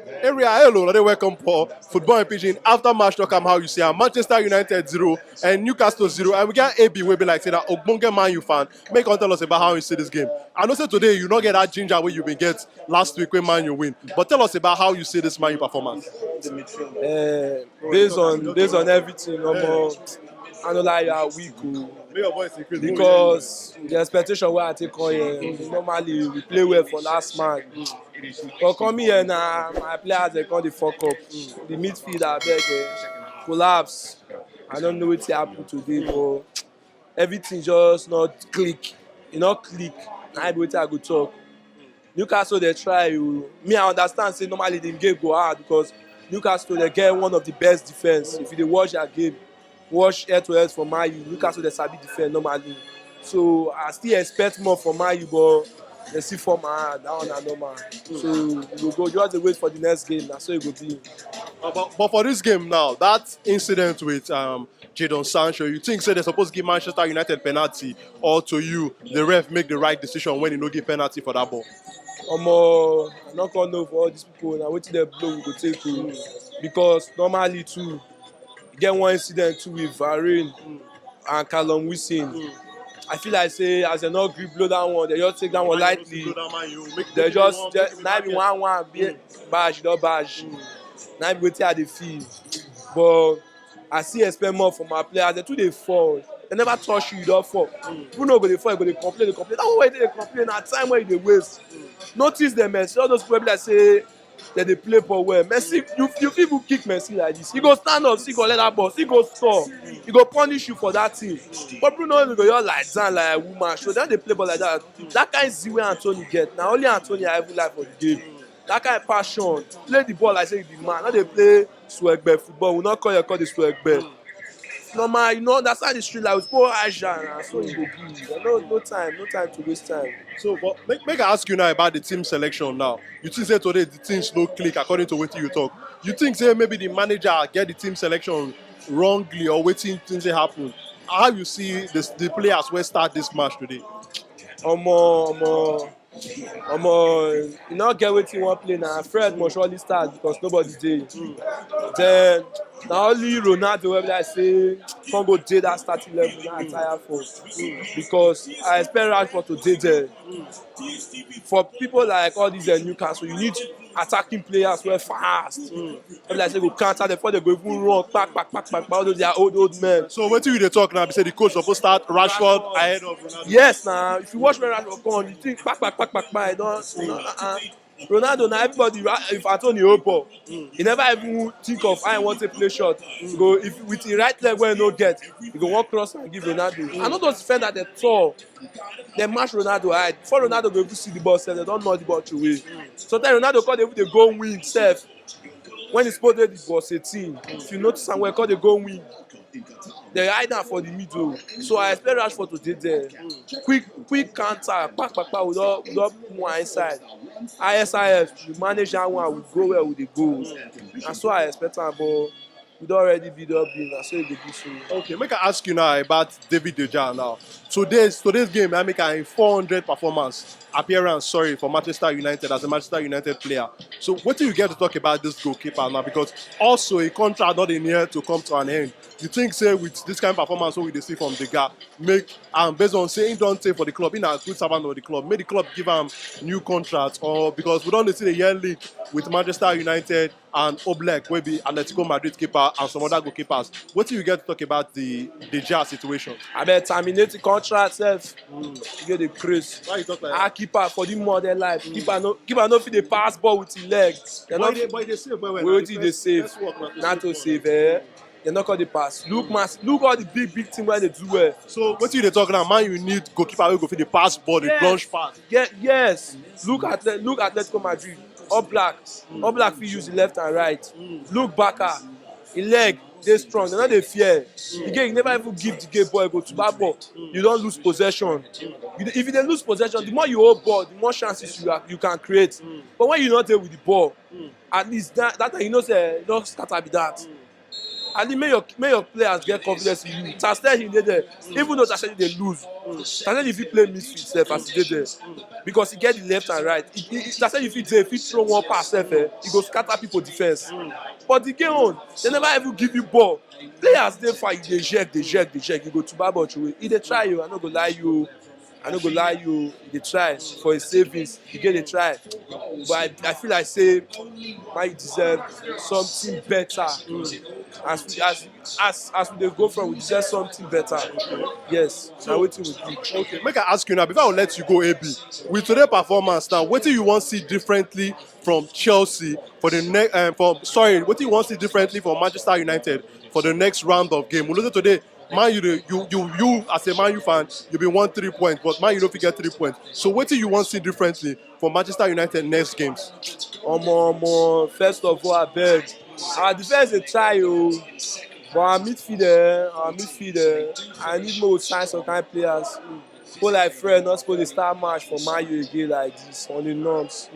Area hello, they welcome for football and Pidgin. After match talk am how you see am. Manchester United 0 and Newcastle 0. And we got AB will be like say that Ogbonge Man you fan. Make on tell us about how you see this game. I know say today you not get that ginger where you been get last week when Man you win. But tell us about how you see this Man U performance. Based on everything, I know like you are weak because the expectation where I take on here, normally we play well for last man. But come here now, my players they call the fuck up. The midfield I beg collapse. I don't know what happened today, but everything just not click. You not click. Now what I go talk. Newcastle they try you. Me I understand say normally the game go hard because Newcastle they get one of the best defense. If you dey watch their game, watch head to head from Man U, Newcastle they sabi defend normally. So I still expect more from Man U, but they see for my hand, that one na normal. So we go just dey wait for the next game. Na so it go be. But for this game now, that incident with Jadon Sancho, you think say they're supposed to give Manchester United penalty, or to you the ref make the right decision when he no give penalty for that ball? I no come know for all these people na wetin dem blow we go take o because normally too e get one incident too with Varane and Callum Wilson. I feel like say as dem no gree blow that one, dem just take that one lightly. Dem just na be 1-1 badge don badge. Na be wetin I dey feel. But I still expect more from our players. Dem too dey fall. Dem never touch you, you don fall. People no go dey fall, you go dey complain, dey complain. That one wey you dey complain na time wey you dey waste. Notice dem Messi, all those people wey be like say dem dey play ball well. Messi, you fit even kick Messi like this. He go stand up, still go let that ball, still go score. He go punish you for that thing. But Bruno go just lie down like a woman. So dem dey play ball like that. That kind zeal wey Anthony get, na only Anthony I even like for the game. That kind of passion, play the ball like say you be man. No dey play swagbe football. We no call your call the swagbe. Normal, you know, that's how the street like we go Asia and so you go be. No time to waste time. So, but make I ask you now about the team selection now. You think say today the teams no click according to what you talk. You think say maybe the manager get the team selection wrongly or waiting things they happen? How you see the players wey start this match today? Omo, you no get wetin you wan play na. Fred must surely start because nobody dey. Then na only Ronaldo wey be like say come go dey that starting level na I tire for. Because I expect Rashford to dey there. For people like all these Newcastle, you need attacking players wey fast. Wey be like say go counter them before they go even run kpak. All those their old men. So wetin you dey talk now be say the coach suppose start Rashford ahead of Ronaldo? Yes, now if you watch when Rashford come on, you think kpak, Ronaldo na everybody. If Anthony open, he never even think of how he want to play shot. He go if with the right leg wey he no get, he go walk cross and give Ronaldo. I know those defenders dey tall. They match Ronaldo height. Before Ronaldo go even see the ball, they don't know the ball away. Sometimes Ronaldo call they go wing self. When he spotted the ball 18, if you notice somewhere, call they go wing. They hide down for the middle. So I expect Rashford to dey there. Quick counter, we don't move inside. ISIF, we manage that one, we go where we dey go. That's what I expect, but we don't already build up in. That's what it be so. Okay, make I ask you now about David De Gea now. Today's game, I make a 400 appearance, for Manchester United as a Manchester United player. So what do you get to talk about this goalkeeper now? Because also a contract not in here to come to an end. You think say with this kind of performance what we dey see from De Gea, make based on saying don't take for the club, in a good servant of the club, make the club give him new contract, or because we don't see the year league with Manchester United and Oblak, will be Atletico Madrid keeper and some other goalkeepers. What do you get to talk about the De Gea situation? I bet terminate the contract self. You get the craze. Why you talk like Our that? keeper for the modern life. Keeper no fit dey pass ball with his leg. But they save well. Wetin dey save? Not to save. They no call the pass. Look all the big thing where they do well. So what you dey talk now? Man, you need goalkeeper who go fit the pass ball, the plunge pass. Yes. Look Atletico Madrid. All black fit use the left and right. Look Barca. His leg dey strong. They no dey fear. The game you never even give the game ball go to bad ball. You don't lose possession. If you dey lose possession, the more you hold ball, the more chances you can create. But when you not there with the ball, at least that time you know say don't scatter be that. and then make your players get confidence in you. Tastel he dey there, even though Tastel dey lose, Tastel you fit play midfield sef as he dey there, because he get the left and right. Tastel you fit dey fit throw one pass sef, he go scatter people defence. But the game on, they never even give you ball. Players dey far, you dey jerk, you go to ball through. He dey try you, I no go lie you. I no go lie you, he dey try for his savings, he get dey try. But I feel like say man you deserve something better. As we dey go from, we deserve something better. Yes, na wetin we do. Okay, make I ask you now, before I let you go, AB, with today's performance now, what do you want to see differently from Chelsea for the next, what do you want to see differently from Manchester United for the next round of game? We look at today, Man U, you as a Man U fan, you been won 3 points, but Man U don't get 3 points. So what do you want to see differently for Manchester United next games? First of all, abeg, our defence dey try o, but our midfield, I need more sign some kind players. People like Fred not supposed to start match for Man U again like this on the norms.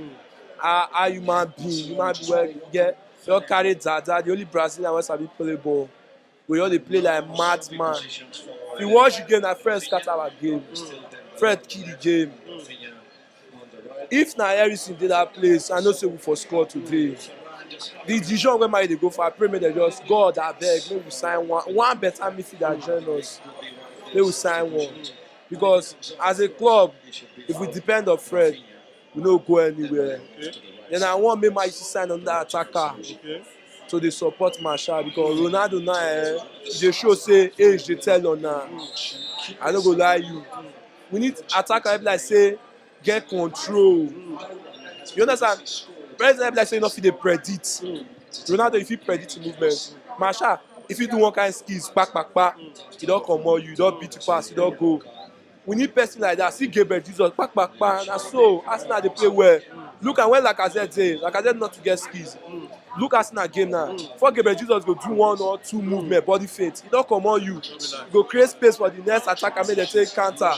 How human being wey just carry Dada, the only Brazilian wey sabi play ball. We all dey play like madman. If you watch the game, na Fred scatter our game. Fred kill the game. If na Harrison dey that place, I know say we for score today. The division wey Man U dey go for, I pray make dem just God abeg make we sign one better midfielder join us. Make we sign one. Because as a club, if we depend on Fred, we no go anywhere. Then I want make Man U sign another attacker to dey support Martial, because Ronaldo now dey show say age dey tell on now. I no go lie you. We need attacker wey be like say get control. You understand? President be like say you no fit dey predict. Ronaldo you fit predict movement. Martial if you do one kind skills kpakpakpa, he don comot you, he don beat you pass, he don go. We need person like that. See Gabriel Jesus kpakpakpa, na so Arsenal dey play well. Look at when Lacazette dey, Lacazette not to get skills. Look Arsenal game now. Before Gabriel Jesus go do one or two movement, body feint, he don comot you. Go create space for the next attacker make dem take counter.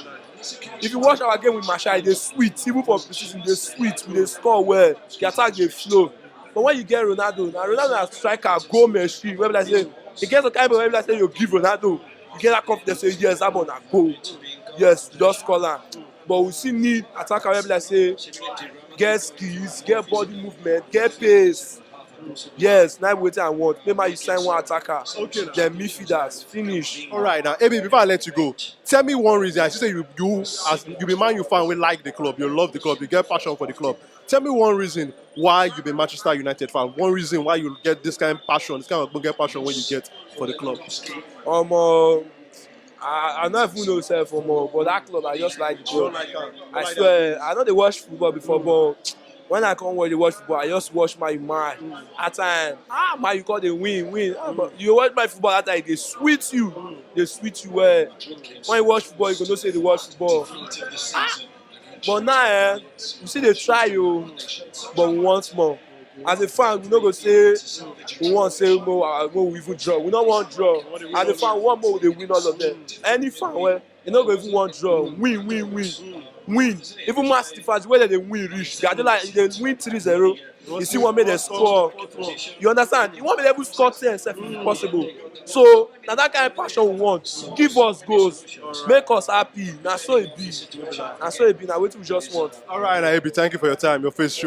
If you watch our game with Martial, e dey sweet. Even for pre-season, e dey sweet. We dey score well. The attack dey flow. But when you get Ronaldo, now Ronaldo na striker, goal machine. Wey be like say, e get some kind of wey be like say you give Ronaldo, you get that confidence say yes, that one na goal. Yes, just score am. But we still need attacker wey be like say get skills, get body movement, get pace. Yes, now wetin I want. Make Man U sign one attacker. Okay, Then midfielders finish. All right, now, AB, before I let you go, tell me one reason. I say you as you be Man U fan, we like the club, you love the club, you get passion for the club. Tell me one reason why you be Manchester United fan. One reason why you get this kind of passion, this kind of get passion when you get for the club. I no even know sef but that club I just like the club. I swear I no dey watch football before, but when I come watch football, I just watch my man. At time, man, you call dey win. But you watch my football at time, dey sweet you, well. When you watch football, you go know say you dey watch football. But now, we still dey try but we want more. As a fan, we no go say we want say more, we even draw. We no want draw. As a fan, we want more, we dey win all of them. Any fan wey you no go even want draw, win. Even Man City fans wey dem dey win reach, they like dey win 3-0. You see one make dem score. You understand? You want make dem even score 10 sef if possible. So na that kind of passion we want. Give us goals, make us happy. Na so e be. Na wetin we just want. All right, AB, thank you for your time. Your face show.